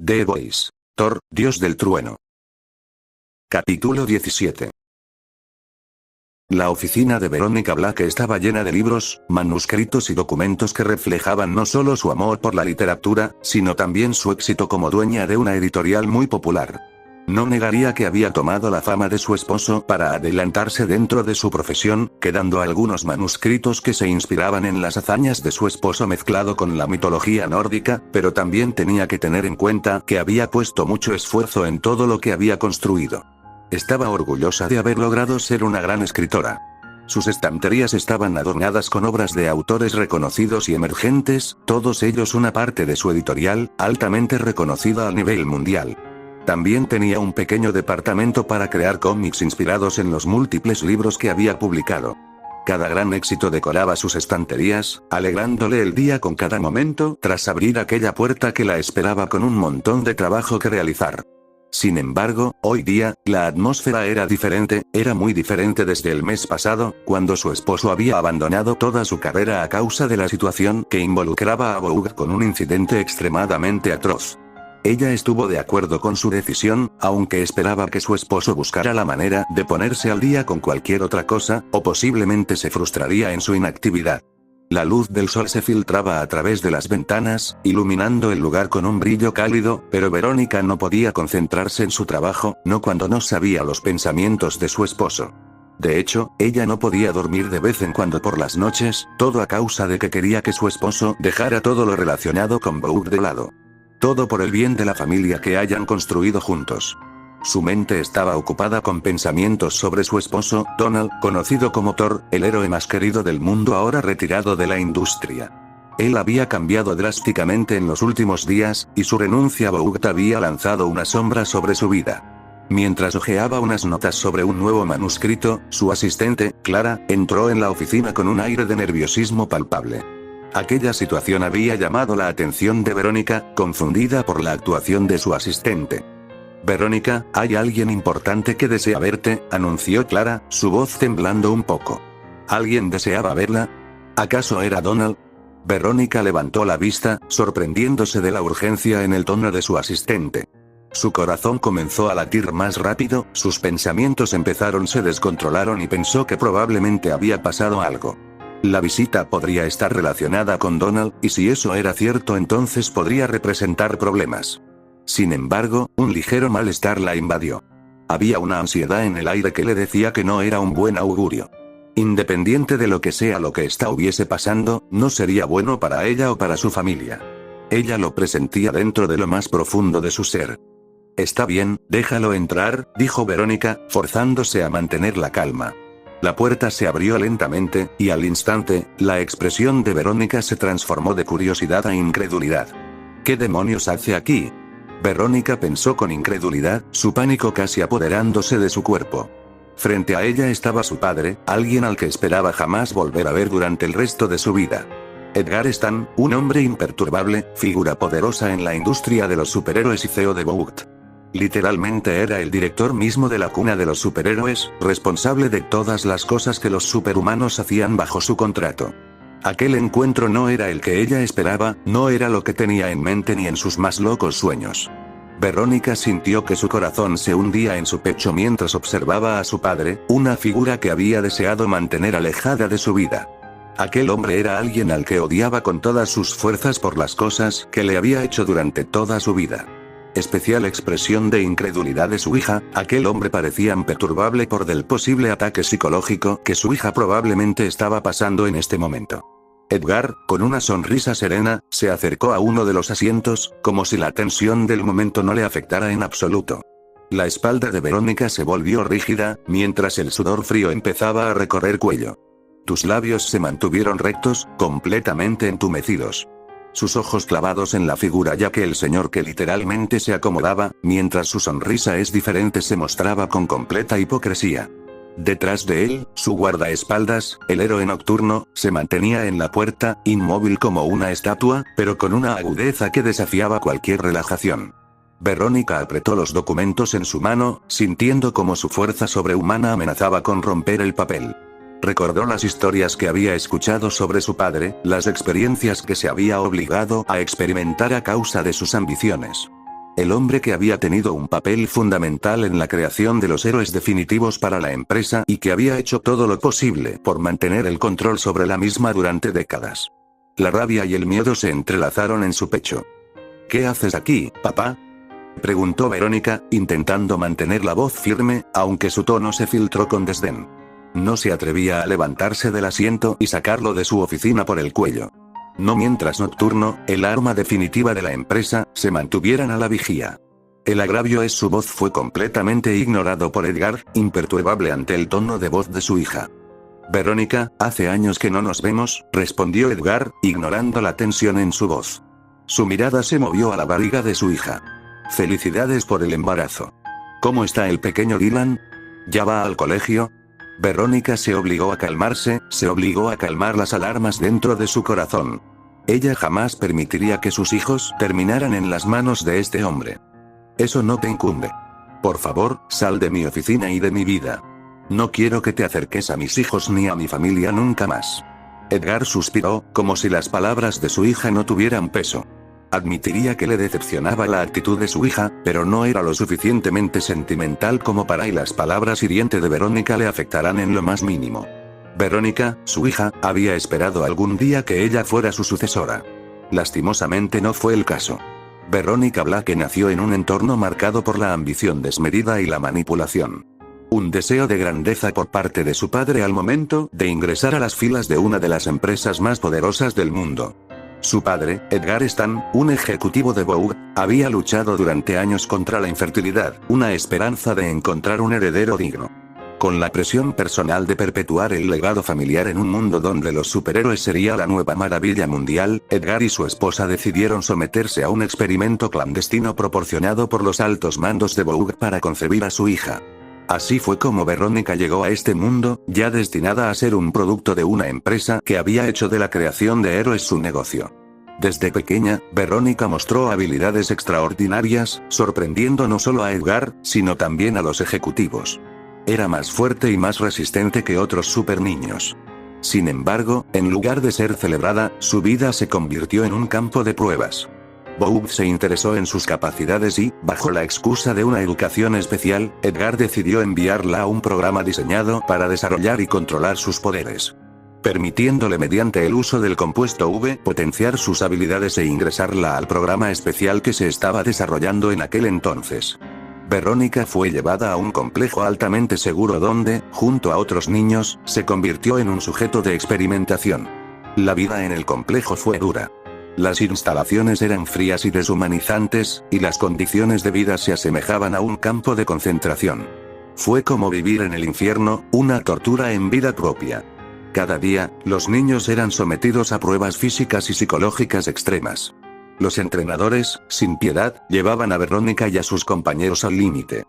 The Voice. Thor, Dios del Trueno. Capítulo 17. La oficina de Verónica Black estaba llena de libros, manuscritos y documentos que reflejaban no solo su amor por la literatura, sino también su éxito como dueña de una editorial muy popular. No negaría que había tomado la fama de su esposo para adelantarse dentro de su profesión, quedando algunos manuscritos que se inspiraban en las hazañas de su esposo mezclado con la mitología nórdica, pero también tenía que tener en cuenta que había puesto mucho esfuerzo en todo lo que había construido. Estaba orgullosa de haber logrado ser una gran escritora. Sus estanterías estaban adornadas con obras de autores reconocidos y emergentes, todos ellos una parte de su editorial, altamente reconocida a nivel mundial. También tenía un pequeño departamento para crear cómics inspirados en los múltiples libros que había publicado. Cada gran éxito decoraba sus estanterías, alegrándole el día con cada momento tras abrir aquella puerta que la esperaba con un montón de trabajo que realizar. Sin embargo, hoy día, la atmósfera era diferente, era muy diferente desde el mes pasado, cuando su esposo había abandonado toda su carrera a causa de la situación que involucraba a Vogue con un incidente extremadamente atroz. Ella estuvo de acuerdo con su decisión, aunque esperaba que su esposo buscara la manera de ponerse al día con cualquier otra cosa, o posiblemente se frustraría en su inactividad. La luz del sol se filtraba a través de las ventanas, iluminando el lugar con un brillo cálido, pero Verónica no podía concentrarse en su trabajo, no cuando no sabía los pensamientos de su esposo. De hecho, ella no podía dormir de vez en cuando por las noches, todo a causa de que quería que su esposo dejara todo lo relacionado con Vogue de lado. Todo por el bien de la familia que hayan construido juntos. Su mente estaba ocupada con pensamientos sobre su esposo, Donald, conocido como Thor, el héroe más querido del mundo ahora retirado de la industria. Él había cambiado drásticamente en los últimos días, y su renuncia a Vogue había lanzado una sombra sobre su vida. Mientras hojeaba unas notas sobre un nuevo manuscrito, su asistente, Clara, entró en la oficina con un aire de nerviosismo palpable. Aquella situación había llamado la atención de Verónica, confundida por la actuación de su asistente. «Verónica, hay alguien importante que desea verte», anunció Clara, su voz temblando un poco. ¿Alguien deseaba verla? ¿Acaso era Donald? Verónica levantó la vista, sorprendiéndose de la urgencia en el tono de su asistente. Su corazón comenzó a latir más rápido, sus pensamientos se descontrolaron y pensó que probablemente había pasado algo. La visita podría estar relacionada con Donald, y si eso era cierto entonces podría representar problemas. Sin embargo, un ligero malestar la invadió. Había una ansiedad en el aire que le decía que no era un buen augurio. Independiente de lo que hubiese pasando, no sería bueno para ella o para su familia. Ella lo presentía dentro de lo más profundo de su ser. «Está bien, déjalo entrar», dijo Verónica, forzándose a mantener la calma. La puerta se abrió lentamente, y al instante, la expresión de Verónica se transformó de curiosidad a incredulidad. «¿Qué demonios hace aquí?». Verónica pensó con incredulidad, su pánico casi apoderándose de su cuerpo. Frente a ella estaba su padre, alguien al que esperaba jamás volver a ver durante el resto de su vida. Edgar Stan, un hombre imperturbable, figura poderosa en la industria de los superhéroes y CEO de Vogue. Literalmente era el director mismo de la cuna de los superhéroes, responsable de todas las cosas que los superhumanos hacían bajo su contrato. Aquel encuentro no era el que ella esperaba, no era lo que tenía en mente ni en sus más locos sueños. Verónica sintió que su corazón se hundía en su pecho mientras observaba a su padre, una figura que había deseado mantener alejada de su vida. Aquel hombre era alguien al que odiaba con todas sus fuerzas por las cosas que le había hecho durante toda su vida. Especial expresión de incredulidad de su hija, aquel hombre parecía imperturbable por del posible ataque psicológico que su hija probablemente estaba pasando en este momento. Edgar, con una sonrisa serena, se acercó a uno de los asientos, como si la tensión del momento no le afectara en absoluto. La espalda de Verónica se volvió rígida, mientras el sudor frío empezaba a recorrer cuello. Tus labios se mantuvieron rectos, completamente entumecidos. Sus ojos clavados en la figura ya que el señor que literalmente se acomodaba, mientras su sonrisa es diferente se mostraba con completa hipocresía. Detrás de él, su guardaespaldas, el héroe nocturno, se mantenía en la puerta, inmóvil como una estatua, pero con una agudeza que desafiaba cualquier relajación. Verónica apretó los documentos en su mano, sintiendo como su fuerza sobrehumana amenazaba con romper el papel. Recordó las historias que había escuchado sobre su padre, las experiencias que se había obligado a experimentar a causa de sus ambiciones. el hombre que había tenido un papel fundamental en la creación de los héroes definitivos para la empresa y que había hecho todo lo posible por mantener el control sobre la misma durante décadas. La rabia y el miedo se entrelazaron en su pecho. ¿Qué haces aquí, papá?, preguntó Verónica, intentando mantener la voz firme, aunque su tono se filtró con desdén. No se atrevía a levantarse del asiento y sacarlo de su oficina por el cuello. No mientras Nocturno, el arma definitiva de la empresa, se mantuvieran a la vigía. El agravio es su voz fue completamente ignorado por Edgar, imperturbable ante el tono de voz de su hija. Verónica, hace años que no nos vemos, respondió Edgar, ignorando la tensión en su voz. Su mirada se movió a la barriga de su hija. Felicidades por el embarazo. ¿Cómo está el pequeño Dylan? ¿Ya va al colegio? Verónica se obligó a calmarse, se obligó a calmar las alarmas dentro de su corazón. Ella jamás permitiría que sus hijos terminaran en las manos de este hombre. Eso no te incumbe. Por favor, sal de mi oficina y de mi vida. No quiero que te acerques a mis hijos ni a mi familia nunca más. Edgar suspiró, como si las palabras de su hija no tuvieran peso. Admitiría que le decepcionaba la actitud de su hija, pero no era lo suficientemente sentimental como para y las palabras hirientes de Verónica le afectarán en lo más mínimo. Verónica, su hija, había esperado algún día que ella fuera su sucesora. Lastimosamente no fue el caso. Verónica Black nació en un entorno marcado por la ambición desmedida y la manipulación. Un deseo de grandeza por parte de su padre al momento de ingresar a las filas de una de las empresas más poderosas del mundo. Su padre, Edgar Stan, un ejecutivo de Vogue, había luchado durante años contra la infertilidad, una esperanza de encontrar un heredero digno. Con la presión personal de perpetuar el legado familiar en un mundo donde los superhéroes sería la nueva maravilla mundial, Edgar y su esposa decidieron someterse a un experimento clandestino proporcionado por los altos mandos de Vogue para concebir a su hija. Así fue como Verónica llegó a este mundo, ya destinada a ser un producto de una empresa que había hecho de la creación de héroes su negocio. Desde pequeña, Verónica mostró habilidades extraordinarias, sorprendiendo no solo a Edgar, sino también a los ejecutivos. Era más fuerte y más resistente que otros superniños. Sin embargo, en lugar de ser celebrada, su vida se convirtió en un campo de pruebas. Vogue se interesó en sus capacidades y, bajo la excusa de una educación especial, Edgar decidió enviarla a un programa diseñado para desarrollar y controlar sus poderes. Permitiéndole mediante el uso del compuesto V potenciar sus habilidades e ingresarla al programa especial que se estaba desarrollando en aquel entonces. Verónica fue llevada a un complejo altamente seguro donde, junto a otros niños, se convirtió en un sujeto de experimentación. La vida en el complejo fue dura. Las instalaciones eran frías y deshumanizantes, y las condiciones de vida se asemejaban a un campo de concentración. Fue como vivir en el infierno, una tortura en vida propia. Cada día, los niños eran sometidos a pruebas físicas y psicológicas extremas. Los entrenadores, sin piedad, llevaban a Verónica y a sus compañeros al límite.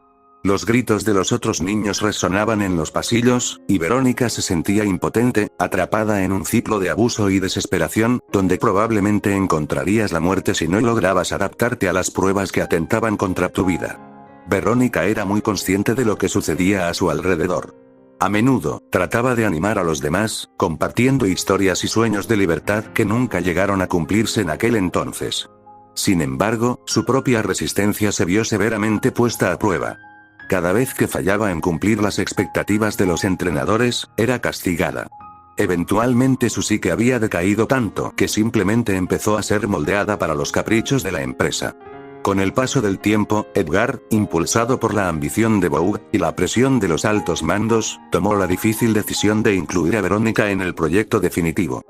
Los gritos de los otros niños resonaban en los pasillos, y Verónica se sentía impotente, atrapada en un ciclo de abuso y desesperación, donde probablemente encontrarías la muerte si no lograbas adaptarte a las pruebas que atentaban contra tu vida. Verónica era muy consciente de lo que sucedía a su alrededor. A menudo, trataba de animar a los demás, compartiendo historias y sueños de libertad que nunca llegaron a cumplirse en aquel entonces. Sin embargo, su propia resistencia se vio severamente puesta a prueba. Cada vez que fallaba en cumplir las expectativas de los entrenadores, era castigada. Eventualmente su psique había decaído tanto que simplemente empezó a ser moldeada para los caprichos de la empresa. Con el paso del tiempo, Edgar, impulsado por la ambición de Vogue y la presión de los altos mandos, tomó la difícil decisión de incluir a Verónica en el proyecto definitivo.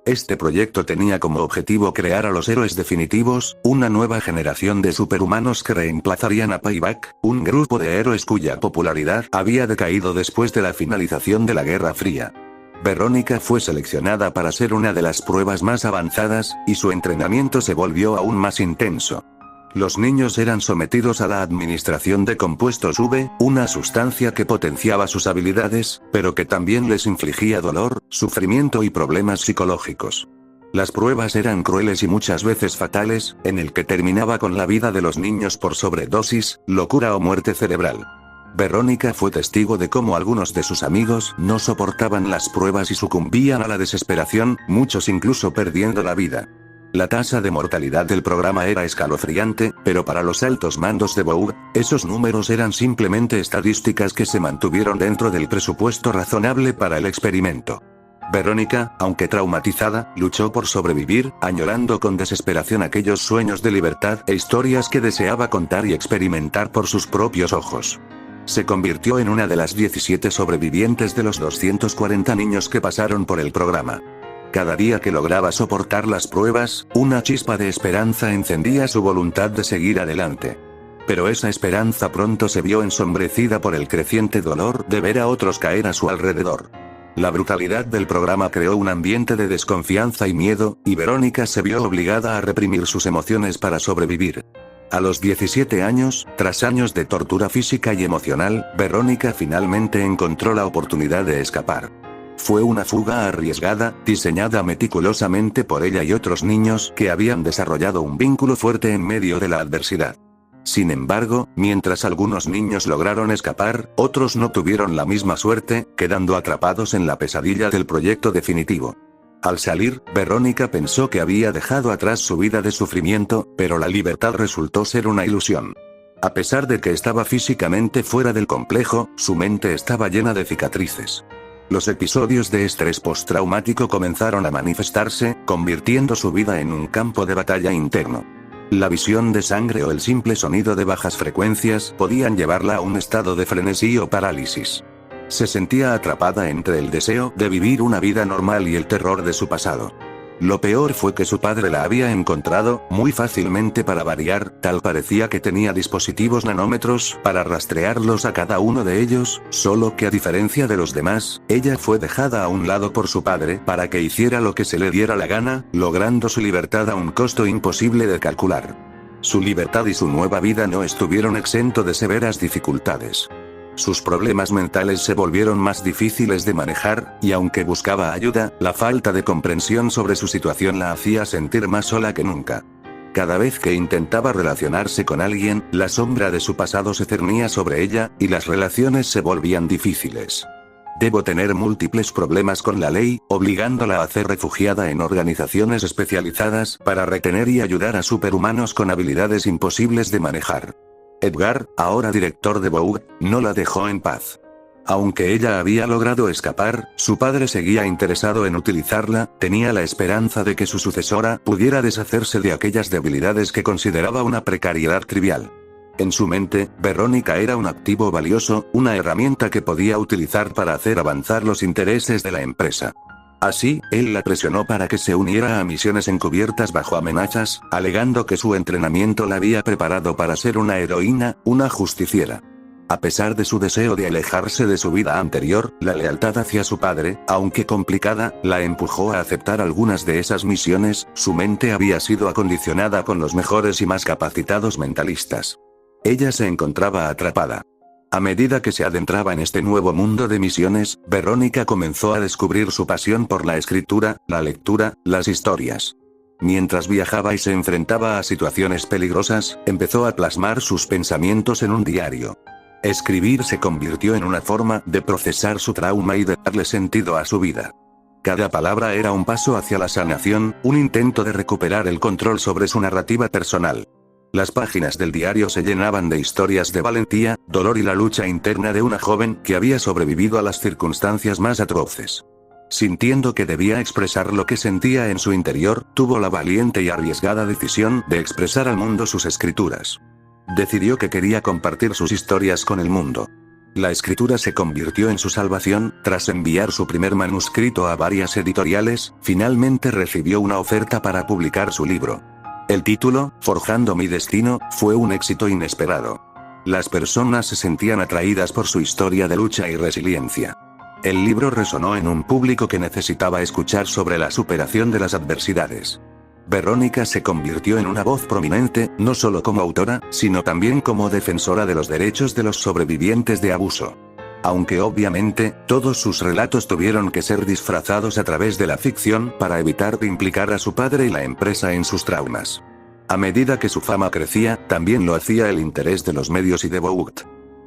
Este proyecto tenía como objetivo crear a los héroes definitivos, una nueva generación de superhumanos que reemplazarían a Payback, un grupo de héroes cuya popularidad había decaído después de la finalización de la Guerra Fría. Verónica fue seleccionada para ser una de las pruebas más avanzadas, y su entrenamiento se volvió aún más intenso. Los niños eran sometidos a la administración de compuestos V, una sustancia que potenciaba sus habilidades, pero que también les infligía dolor, sufrimiento y problemas psicológicos. Las pruebas eran crueles y muchas veces fatales, en el que terminaba con la vida de los niños por sobredosis, locura o muerte cerebral. Verónica fue testigo de cómo algunos de sus amigos no soportaban las pruebas y sucumbían a la desesperación, muchos incluso perdiendo la vida. La tasa de mortalidad del programa era escalofriante, pero para los altos mandos de Vogue, esos números eran simplemente estadísticas que se mantuvieron dentro del presupuesto razonable para el experimento. Verónica, aunque traumatizada, luchó por sobrevivir, añorando con desesperación aquellos sueños de libertad e historias que deseaba contar y experimentar por sus propios ojos. Se convirtió en una de las 17 sobrevivientes de los 240 niños que pasaron por el programa. Cada día que lograba soportar las pruebas, una chispa de esperanza encendía su voluntad de seguir adelante. Pero esa esperanza pronto se vio ensombrecida por el creciente dolor de ver a otros caer a su alrededor. La brutalidad del programa creó un ambiente de desconfianza y miedo, y Verónica se vio obligada a reprimir sus emociones para sobrevivir. A los 17 años, tras años de tortura física y emocional, Verónica finalmente encontró la oportunidad de escapar. Fue una fuga arriesgada, diseñada meticulosamente por ella y otros niños que habían desarrollado un vínculo fuerte en medio de la adversidad. Sin embargo, mientras algunos niños lograron escapar, otros no tuvieron la misma suerte, quedando atrapados en la pesadilla del proyecto definitivo. Al salir, Verónica pensó que había dejado atrás su vida de sufrimiento, pero la libertad resultó ser una ilusión. A pesar de que estaba físicamente fuera del complejo, su mente estaba llena de cicatrices. Los episodios de estrés postraumático comenzaron a manifestarse, convirtiendo su vida en un campo de batalla interno. La visión de sangre o el simple sonido de bajas frecuencias podían llevarla a un estado de frenesí o parálisis. Se sentía atrapada entre el deseo de vivir una vida normal y el terror de su pasado. Lo peor fue que su padre la había encontrado, muy fácilmente para variar, tal parecía que tenía dispositivos nanómetros para rastrearlos a cada uno de ellos, solo que a diferencia de los demás, ella fue dejada a un lado por su padre para que hiciera lo que se le diera la gana, logrando su libertad a un costo imposible de calcular. Su libertad y su nueva vida no estuvieron exento de severas dificultades. Sus problemas mentales se volvieron más difíciles de manejar, y aunque buscaba ayuda, la falta de comprensión sobre su situación la hacía sentir más sola que nunca. Cada vez que intentaba relacionarse con alguien, la sombra de su pasado se cernía sobre ella, y las relaciones se volvían difíciles. Debo tener múltiples problemas con la ley, obligándola a ser refugiada en organizaciones especializadas para retener y ayudar a superhumanos con habilidades imposibles de manejar. Edgar, ahora director de Vogue, no la dejó en paz. Aunque ella había logrado escapar, su padre seguía interesado en utilizarla, tenía la esperanza de que su sucesora pudiera deshacerse de aquellas debilidades que consideraba una precariedad trivial. En su mente, Verónica era un activo valioso, una herramienta que podía utilizar para hacer avanzar los intereses de la empresa. Así, él la presionó para que se uniera a misiones encubiertas bajo amenazas, alegando que su entrenamiento la había preparado para ser una heroína, una justiciera. A pesar de su deseo de alejarse de su vida anterior, la lealtad hacia su padre, aunque complicada, la empujó a aceptar algunas de esas misiones. Su mente había sido acondicionada con los mejores y más capacitados mentalistas. Ella se encontraba atrapada. A medida que se adentraba en este nuevo mundo de misiones, Verónica comenzó a descubrir su pasión por la escritura, la lectura, las historias. Mientras viajaba y se enfrentaba a situaciones peligrosas, empezó a plasmar sus pensamientos en un diario. Escribir se convirtió en una forma de procesar su trauma y de darle sentido a su vida. Cada palabra era un paso hacia la sanación, un intento de recuperar el control sobre su narrativa personal. Las páginas del diario se llenaban de historias de valentía, dolor y la lucha interna de una joven que había sobrevivido a las circunstancias más atroces. Sintiendo que debía expresar lo que sentía en su interior, tuvo la valiente y arriesgada decisión de expresar al mundo sus escrituras. Decidió que quería compartir sus historias con el mundo. La escritura se convirtió en su salvación. Tras enviar su primer manuscrito a varias editoriales, finalmente recibió una oferta para publicar su libro. El título, Forjando mi destino, fue un éxito inesperado. Las personas se sentían atraídas por su historia de lucha y resiliencia. El libro resonó en un público que necesitaba escuchar sobre la superación de las adversidades. Verónica se convirtió en una voz prominente, no solo como autora, sino también como defensora de los derechos de los sobrevivientes de abuso. Aunque obviamente, todos sus relatos tuvieron que ser disfrazados a través de la ficción para evitar implicar a su padre y la empresa en sus traumas. A medida que su fama crecía, también lo hacía el interés de los medios y de Vogue.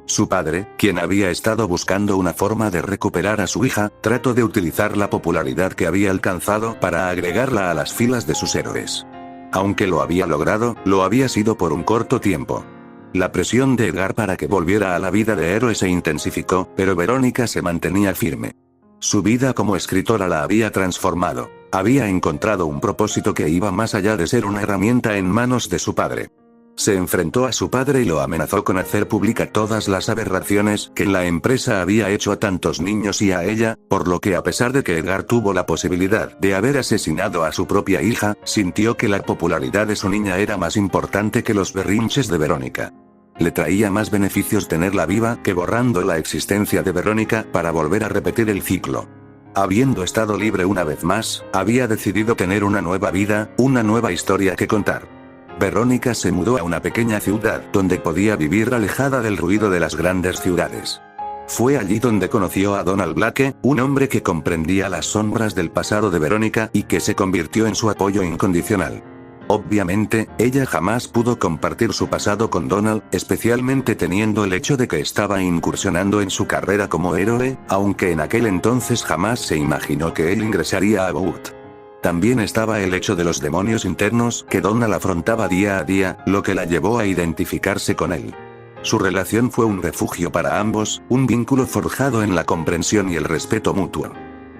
Su padre, quien había estado buscando una forma de recuperar a su hija, trató de utilizar la popularidad que había alcanzado para agregarla a las filas de sus héroes. Aunque lo había logrado, lo había sido por un corto tiempo. La presión de Edgar para que volviera a la vida de héroe se intensificó, pero Verónica se mantenía firme. Su vida como escritora la había transformado. Había encontrado un propósito que iba más allá de ser una herramienta en manos de su padre. Se enfrentó a su padre y lo amenazó con hacer pública todas las aberraciones que la empresa había hecho a tantos niños y a ella, por lo que a pesar de que Edgar tuvo la posibilidad de haber asesinado a su propia hija, sintió que la popularidad de su niña era más importante que los berrinches de Verónica. Le traía más beneficios tenerla viva que borrando la existencia de Verónica para volver a repetir el ciclo. Habiendo estado libre una vez más, había decidido tener una nueva vida, una nueva historia que contar. Verónica se mudó a una pequeña ciudad donde podía vivir alejada del ruido de las grandes ciudades. Fue allí donde conoció a Donald Blake, un hombre que comprendía las sombras del pasado de Verónica y que se convirtió en su apoyo incondicional. Obviamente, ella jamás pudo compartir su pasado con Donald, especialmente teniendo el hecho de que estaba incursionando en su carrera como héroe, aunque en aquel entonces jamás se imaginó que él ingresaría a Boot. También estaba el hecho de los demonios internos que Donald afrontaba día a día, lo que la llevó a identificarse con él. Su relación fue un refugio para ambos, un vínculo forjado en la comprensión y el respeto mutuo.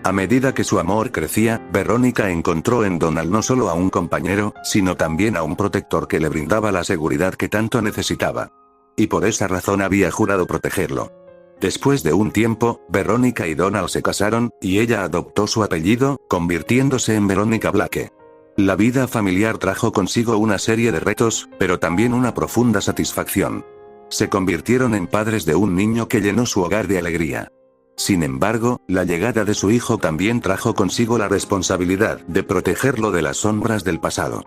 A medida que su amor crecía, Verónica encontró en Donald no solo a un compañero, sino también a un protector que le brindaba la seguridad que tanto necesitaba. Y por esa razón había jurado protegerlo. Después de un tiempo, Verónica y Donald se casaron, y ella adoptó su apellido, convirtiéndose en Verónica Blake. La vida familiar trajo consigo una serie de retos, pero también una profunda satisfacción. Se convirtieron en padres de un niño que llenó su hogar de alegría. Sin embargo, la llegada de su hijo también trajo consigo la responsabilidad de protegerlo de las sombras del pasado.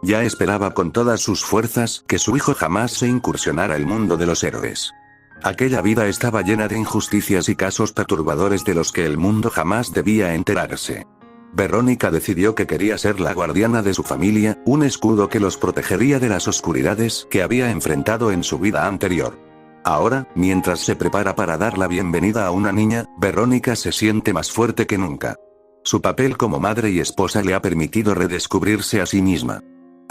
Ya esperaba con todas sus fuerzas que su hijo jamás se incursionara el mundo de los héroes. Aquella vida estaba llena de injusticias y casos perturbadores de los que el mundo jamás debía enterarse. Verónica decidió que quería ser la guardiana de su familia, un escudo que los protegería de las oscuridades que había enfrentado en su vida anterior. Ahora, mientras se prepara para dar la bienvenida a una niña, Verónica se siente más fuerte que nunca. Su papel como madre y esposa le ha permitido redescubrirse a sí misma.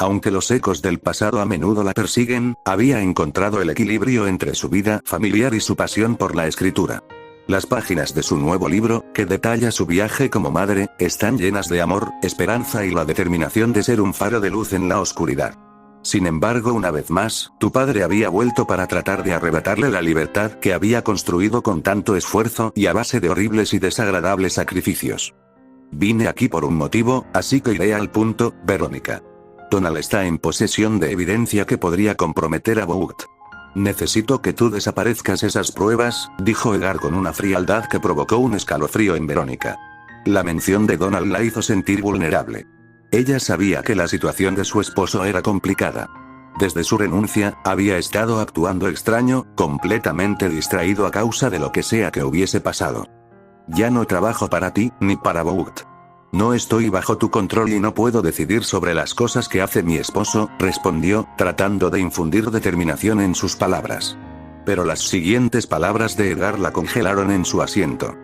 Aunque los ecos del pasado a menudo la persiguen, había encontrado el equilibrio entre su vida familiar y su pasión por la escritura. Las páginas de su nuevo libro, que detalla su viaje como madre, están llenas de amor, esperanza y la determinación de ser un faro de luz en la oscuridad. Sin embargo, una vez más, tu padre había vuelto para tratar de arrebatarle la libertad que había construido con tanto esfuerzo y a base de horribles y desagradables sacrificios. Vine aquí por un motivo, así que iré al punto, Verónica. Donald está en posesión de evidencia que podría comprometer a Boot. Necesito que tú desaparezcas esas pruebas, dijo Edgar con una frialdad que provocó un escalofrío en Verónica. La mención de Donald la hizo sentir vulnerable. Ella sabía que la situación de su esposo era complicada. Desde su renuncia, había estado actuando extraño, completamente distraído a causa de lo que sea que hubiese pasado. Ya no trabajo para ti, ni para Boot. No estoy bajo tu control y no puedo decidir sobre las cosas que hace mi esposo, respondió, tratando de infundir determinación en sus palabras. Pero las siguientes palabras de Edgar la congelaron en su asiento.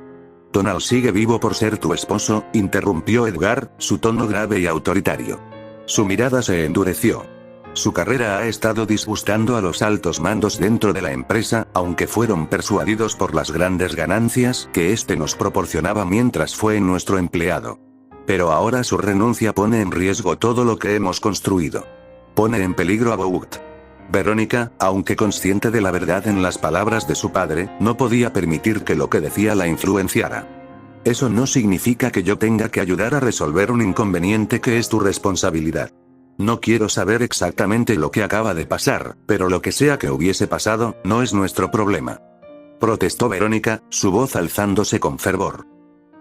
Donald sigue vivo por ser tu esposo, interrumpió Edgar, su tono grave y autoritario. Su mirada se endureció. Su carrera ha estado disgustando a los altos mandos dentro de la empresa, aunque fueron persuadidos por las grandes ganancias que este nos proporcionaba mientras fue nuestro empleado. Pero ahora su renuncia pone en riesgo todo lo que hemos construido. Pone en peligro a Boot. Verónica, aunque consciente de la verdad en las palabras de su padre, no podía permitir que lo que decía la influenciara. Eso no significa que yo tenga que ayudar a resolver un inconveniente que es tu responsabilidad. No quiero saber exactamente lo que acaba de pasar, pero lo que sea que hubiese pasado, no es nuestro problema. Protestó Verónica, su voz alzándose con fervor.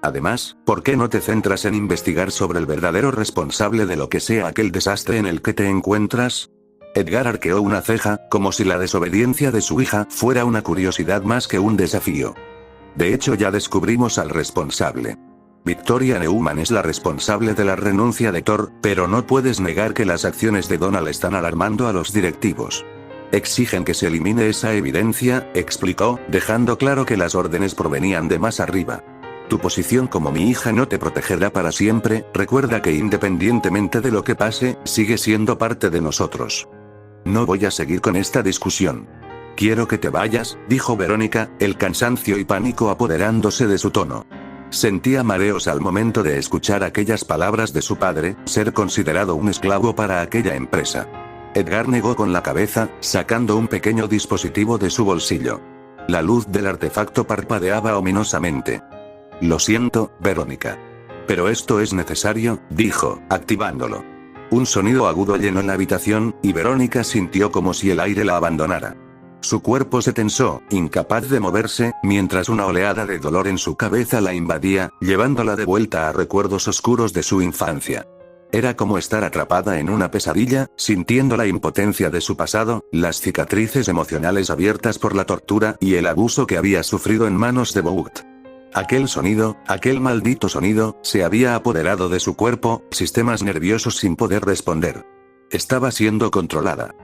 Además, ¿por qué no te centras en investigar sobre el verdadero responsable de lo que sea aquel desastre en el que te encuentras? Edgar arqueó una ceja, como si la desobediencia de su hija fuera una curiosidad más que un desafío. De hecho, ya descubrimos al responsable. Victoria Neumann es la responsable de la renuncia de Thor, pero no puedes negar que las acciones de Donald están alarmando a los directivos. Exigen que se elimine esa evidencia, explicó, dejando claro que las órdenes provenían de más arriba. Tu posición como mi hija no te protegerá para siempre, recuerda que independientemente de lo que pase, sigue siendo parte de nosotros. No voy a seguir con esta discusión. Quiero que te vayas, dijo Verónica, el cansancio y pánico apoderándose de su tono. Sentía mareos al momento de escuchar aquellas palabras de su padre, ser considerado un esclavo para aquella empresa. Edgar negó con la cabeza, sacando un pequeño dispositivo de su bolsillo. La luz del artefacto parpadeaba ominosamente. Lo siento, Verónica. Pero esto es necesario, dijo, activándolo. Un sonido agudo llenó la habitación, y Verónica sintió como si el aire la abandonara. Su cuerpo se tensó, incapaz de moverse, mientras una oleada de dolor en su cabeza la invadía, llevándola de vuelta a recuerdos oscuros de su infancia. Era como estar atrapada en una pesadilla, sintiendo la impotencia de su pasado, las cicatrices emocionales abiertas por la tortura y el abuso que había sufrido en manos de Vogt. Aquel sonido, aquel maldito sonido, se había apoderado de su cuerpo, sistemas nerviosos sin poder responder. Estaba siendo controlada.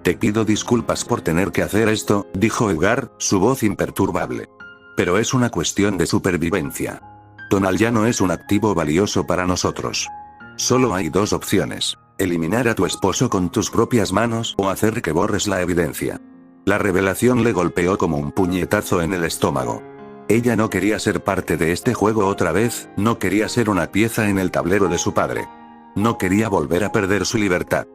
Te pido disculpas por tener que hacer esto, dijo Edgar, su voz imperturbable. Pero es una cuestión de supervivencia. Tonal ya no es un activo valioso para nosotros. Solo hay dos opciones: eliminar a tu esposo con tus propias manos o hacer que borres la evidencia. La revelación le golpeó como un puñetazo en el estómago. Ella no quería ser parte de este juego otra vez, no quería ser una pieza en el tablero de su padre. No quería volver a perder su libertad.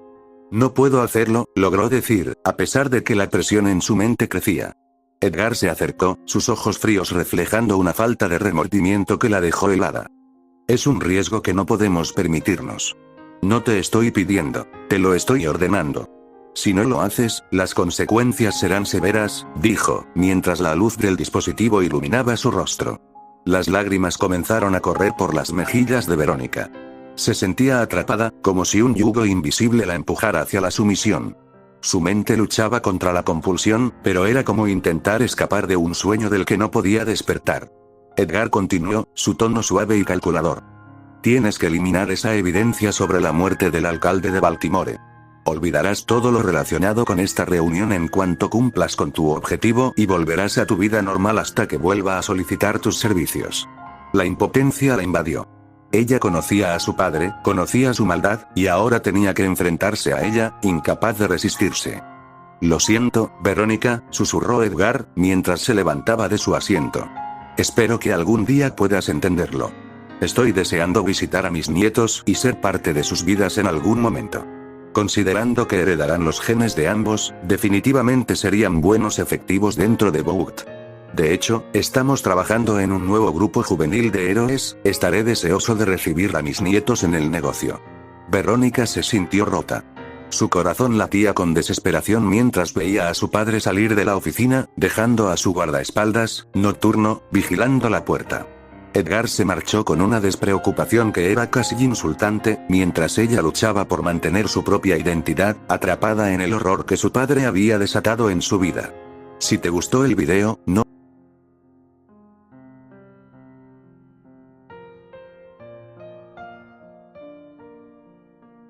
No puedo hacerlo, logró decir, a pesar de que la presión en su mente crecía. Edgar se acercó, sus ojos fríos reflejando una falta de remordimiento que la dejó helada. Es un riesgo que no podemos permitirnos. No te estoy pidiendo, te lo estoy ordenando. Si no lo haces, las consecuencias serán severas, dijo, mientras la luz del dispositivo iluminaba su rostro. Las lágrimas comenzaron a correr por las mejillas de Verónica. Se sentía atrapada, como si un yugo invisible la empujara hacia la sumisión. Su mente luchaba contra la compulsión, pero era como intentar escapar de un sueño del que no podía despertar. Edgar continuó, su tono suave y calculador. Tienes que eliminar esa evidencia sobre la muerte del alcalde de Baltimore. Olvidarás todo lo relacionado con esta reunión en cuanto cumplas con tu objetivo y volverás a tu vida normal hasta que vuelva a solicitar tus servicios. La impotencia la invadió. Ella conocía a su padre, conocía su maldad, y ahora tenía que enfrentarse a ella, incapaz de resistirse. Lo siento, Verónica, susurró Edgar, mientras se levantaba de su asiento. Espero que algún día puedas entenderlo. Estoy deseando visitar a mis nietos y ser parte de sus vidas en algún momento. Considerando que heredarán los genes de ambos, definitivamente serían buenos efectivos dentro de Vogt. De hecho, estamos trabajando en un nuevo grupo juvenil de héroes, estaré deseoso de recibir a mis nietos en el negocio. Verónica se sintió rota. Su corazón latía con desesperación mientras veía a su padre salir de la oficina, dejando a su guardaespaldas, nocturno, vigilando la puerta. Edgar se marchó con una despreocupación que era casi insultante, mientras ella luchaba por mantener su propia identidad, atrapada en el horror que su padre había desatado en su vida. Si te gustó el video, no